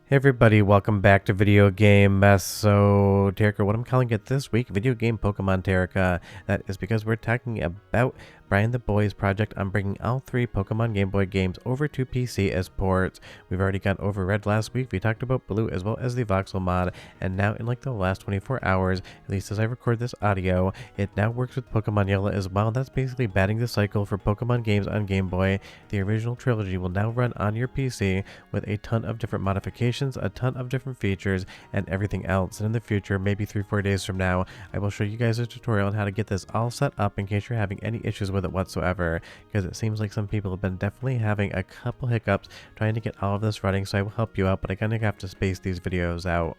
Hey everybody, welcome back to Video Game Mesoterica. What I'm calling it this week, Video Game Pokemon Terica. That is because we're talking about Bryantthaboi's project on bringing all three Pokemon Game Boy games over to PC as ports. We've already gone over Red last week, we talked about Blue as well as the Voxel mod, and now in like the last 24 hours, at least as I record this audio, it now works with Pokemon Yellow as well. That's basically batting the cycle for Pokemon games on Game Boy. The original trilogy will now run on your PC with a ton of different modifications, a ton of different features, and everything else. And in the future, maybe 3-4 days from now, I will show you guys a tutorial on how to get this all set up in case you're having any issues with it whatsoever, because it seems like some people have been definitely having a couple hiccups trying to get all of this running, so I will help you out, but I kind of have to space these videos out.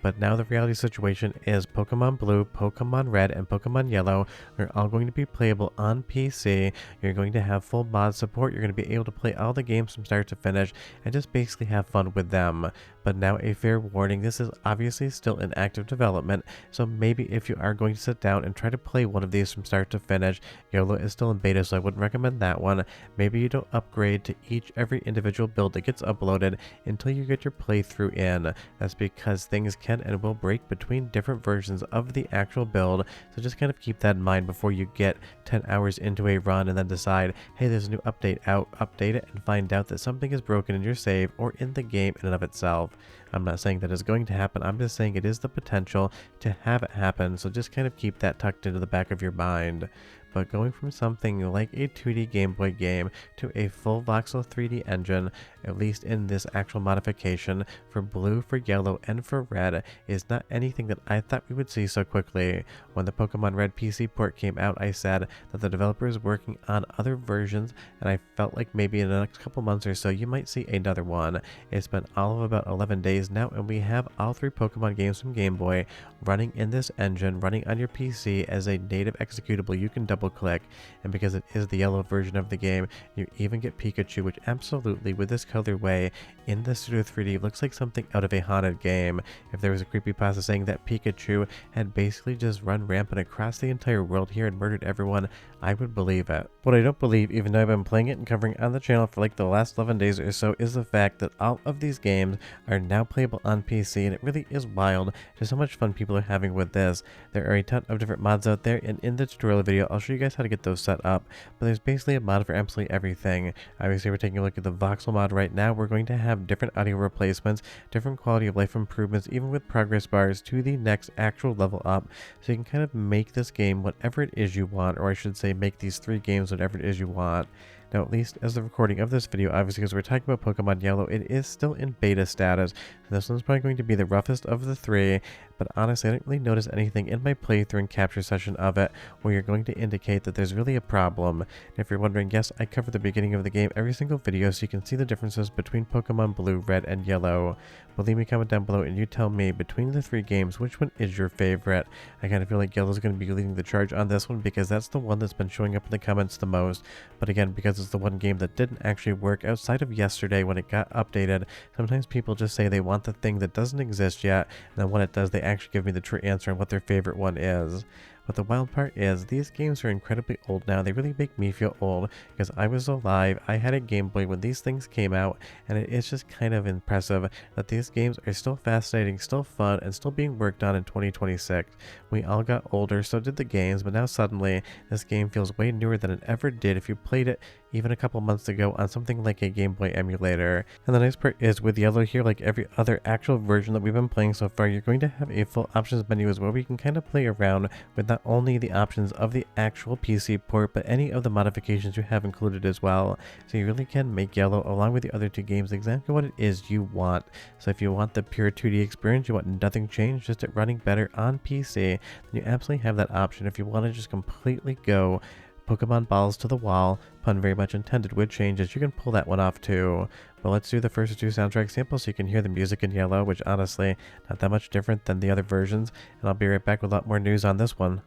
But now the reality situation is Pokemon Blue, Pokemon Red, and Pokemon Yellow are all going to be playable on PC. You're going to have full mod support. You're going to be able to play all the games from start to finish and just basically have fun with them. But now a fair warning, this is obviously still in active development, so maybe if you are going to sit down and try to play one of these from start to finish, Yellow is still in beta, so I wouldn't recommend that one. Maybe you don't upgrade to every individual build that gets uploaded until you get your playthrough in. That's because things can and will break between different versions of the actual build, so just kind of keep that in mind before you get 10 hours into a run and then decide, hey, there's a new update out, update it, and find out that something is broken in your save or in the game in and of itself. I'm not saying that is going to happen, I'm just saying it is the potential to have it happen, so just kind of keep that tucked into the back of your mind. But going from something like a 2D Game Boy game to a full Voxel 3D engine, at least in this actual modification, for Blue, for Yellow, and for Red, is not anything that I thought we would see so quickly. When the Pokemon Red PC port came out, I said that the developer is working on other versions, and I felt like maybe in the next couple months or so you might see another one. It's been all of about 11 days now, and we have all three Pokemon games from Game Boy running in this engine, running on your PC as a native executable you can double click, and because it is the yellow version of the game, you even get Pikachu, which absolutely, with this colorway in the pseudo 3D, looks like something out of a haunted game. If there was a creepypasta saying that Pikachu had basically just run rampant across the entire world here and murdered everyone, I would believe it. What I don't believe, even though I've been playing it and covering on the channel for like the last 11 days or so, is the fact that all of these games are now playable on PC, and it really is wild just how much fun people are having with this. There are a ton of different mods out there, and in the tutorial video I'll show you guys how to get those set up, but there's basically a mod for absolutely everything. Obviously we're taking a look at the Voxel mod right now. We're going to have different audio replacements, different quality of life improvements, even with progress bars to the next actual level up, so you can kind of make this game whatever it is you want, or I should say make these three games whatever it is you want. Now, at least as the recording of this video, obviously because we're talking about Pokemon Yellow, it is still in beta status. So this one's probably going to be the roughest of the three, but honestly I didn't really notice anything in my playthrough and capture session of it where you're going to indicate that there's really a problem. And if you're wondering, yes, I covered the beginning of the game every single video so you can see the differences between Pokemon Blue, Red, and Yellow. But leave me a comment down below and you tell me, between the three games, which one is your favorite? I kind of feel like Yellow's going to be leading the charge on this one because that's the one that's been showing up in the comments the most. But again, because it's the one game that didn't actually work outside of yesterday when it got updated, sometimes people just say they want the thing that doesn't exist yet, and then when it does, they actually give me the true answer on what their favorite one is. But the wild part is, these games are incredibly old now. They really make me feel old because I was alive, I had a Game Boy when these things came out, and it's just kind of impressive that these games are still fascinating, still fun, and still being worked on in 2026. We all got older, so did the games, but now suddenly this game feels way newer than it ever did if you played it even a couple months ago on something like a Game Boy emulator. And the nice part is, with Yellow here, like every other actual version that we've been playing so far, you're going to have a full options menu as well, where you can kind of play around with not only the options of the actual PC port, but any of the modifications you have included as well. So you really can make Yellow, along with the other two games, exactly what it is you want. So if you want the pure 2D experience, you want nothing changed, just it running better on PC, then you absolutely have that option. If you want to just completely go Pokemon balls to the wall, pun very much intended, with changes, you can pull that one off too. But let's do the first two soundtrack samples so you can hear the music in Yellow, which honestly, not that much different than the other versions, and I'll be right back with a lot more news on this one.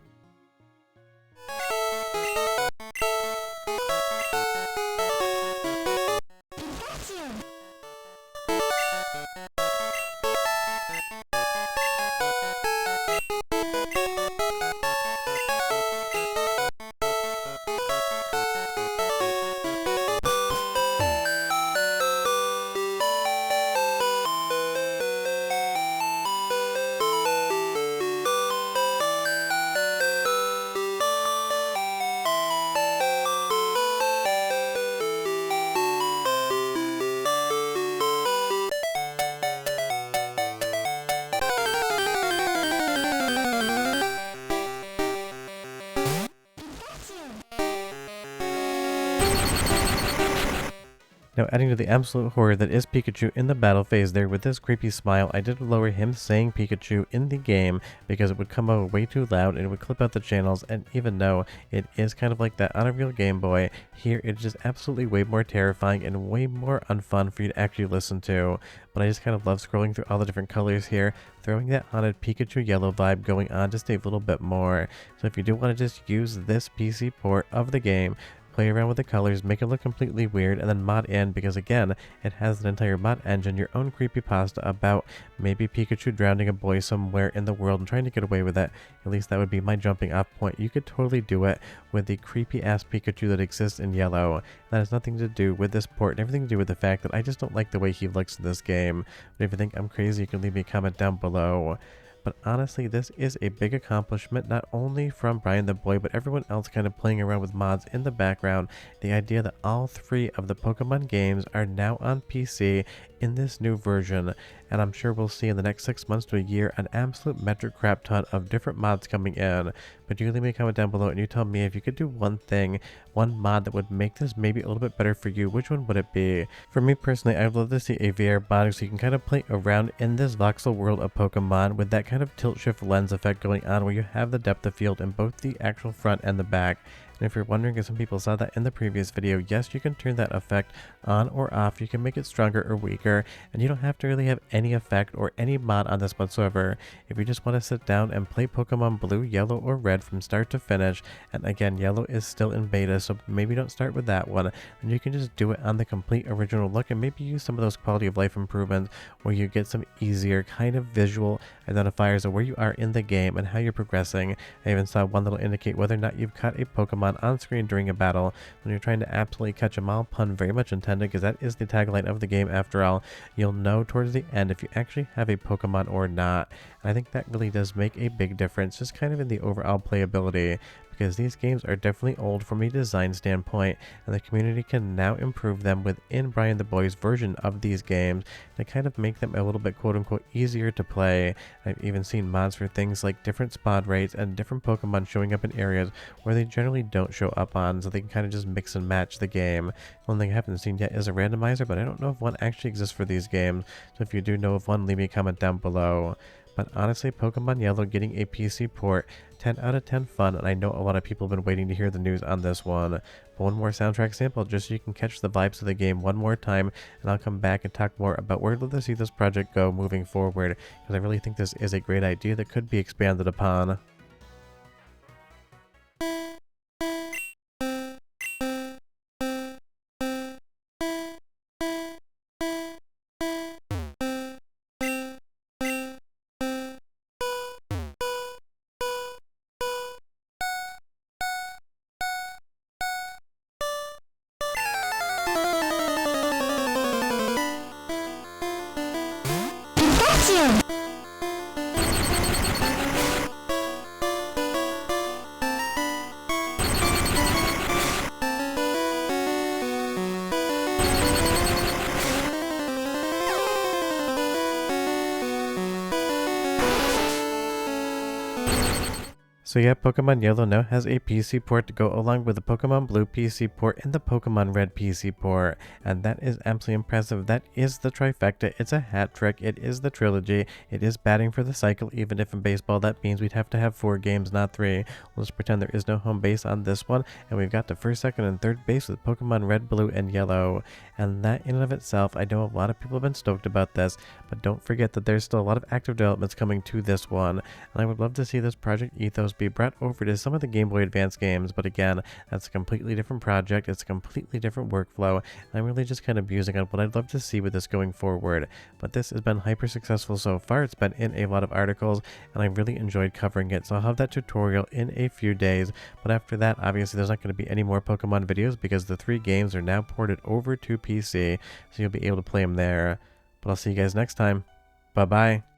Now, adding to the absolute horror that is Pikachu in the battle phase there with this creepy smile, I did lower him saying Pikachu in the game because it would come out way too loud and it would clip out the channels, and even though it is kind of like that on a real Game Boy, here it's just absolutely way more terrifying and way more unfun for you to actually listen to. But I just kind of love scrolling through all the different colors here, throwing that haunted Pikachu yellow vibe going on just a little bit more. So if you do want to just use this PC port of the game, play around with the colors, make it look completely weird, and then mod in, because again, it has an entire mod engine, your own creepypasta about maybe Pikachu drowning a boy somewhere in the world and trying to get away with it. At least that would be my jumping off point. You could totally do it with the creepy ass Pikachu that exists in yellow. That has nothing to do with this port and everything to do with the fact that I just don't like the way he looks in this game. But if you think I'm crazy, you can leave me a comment down below. But honestly, this is a big accomplishment, not only from Bryantthaboi, but everyone else kind of playing around with mods in the background. The idea that all 3 of the Pokemon games are now on PC in this new version, and I'm sure we'll see in the next 6 months to a year an absolute metric crap ton of different mods coming in. But you leave me a comment down below and you tell me if you could do one thing, one mod that would make this maybe a little bit better for you, which one would it be? For me personally, I'd love to see a VR mod so you can kind of play around in this voxel world of Pokemon with that kind of tilt shift lens effect going on where you have the depth of field in both the actual front and the back. And if you're wondering, if some people saw that in the previous video, yes, you can turn that effect on or off. You can make it stronger or weaker, and you don't have to really have any effect or any mod on this whatsoever. If you just want to sit down and play Pokemon Blue, Yellow, or Red from start to finish, and again, Yellow is still in beta, so maybe don't start with that one, and you can just do it on the complete original look and maybe use some of those quality of life improvements where you get some easier kind of visual identifiers of where you are in the game and how you're progressing. I even saw one that'll indicate whether or not you've caught a Pokemon on screen during a battle when you're trying to absolutely catch them all. Pun very much intended, because that is the tagline of the game after all. You'll know towards the end if you actually have a Pokemon or not. And I think that really does make a big difference, just kind of in the overall playability, because these games are definitely old from a design standpoint, and the community can now improve them within Bryantthaboi's version of these games to kind of make them a little bit quote-unquote easier to play. I've even seen mods for things like different spawn rates and different Pokemon showing up in areas where they generally don't show up on, so they can kind of just mix and match the game. One thing I haven't seen yet is a randomizer, but I don't know if one actually exists for these games, so if you do know of one, leave me a comment down below. But honestly, Pokemon Yellow getting a PC port, 10 out of 10 fun, and I know a lot of people have been waiting to hear the news on this one. But one more soundtrack sample just so you can catch the vibes of the game one more time, and I'll come back and talk more about where I'd love to see this project go moving forward, because I really think this is a great idea that could be expanded upon. So yeah, Pokemon Yellow now has a PC port to go along with the Pokemon Blue PC port and the Pokemon Red PC port, and that is absolutely impressive. That is the trifecta. It's a hat trick. It is the trilogy. It is batting for the cycle, even if in baseball that means we'd have to have 4 games, not 3. Let's pretend there is no home base on this one, and we've got the first, second, and third base with Pokemon Red, Blue, and Yellow. And that in and of itself, I know a lot of people have been stoked about this, but don't forget that there's still a lot of active developments coming to this one, and I would love to see this project ethos be brought over to some of the Game Boy Advance games, but again, that's a completely different project. It's a completely different workflow, and I'm really just kind of musing on what I'd love to see with this going forward. But this has been hyper successful so far. It's been in a lot of articles, and I really enjoyed covering it, so I'll have that tutorial in a few days. But after that, obviously there's not going to be any more Pokemon videos because the 3 games are now ported over to PC, so you'll be able to play them there. But I'll see you guys next time. Bye bye.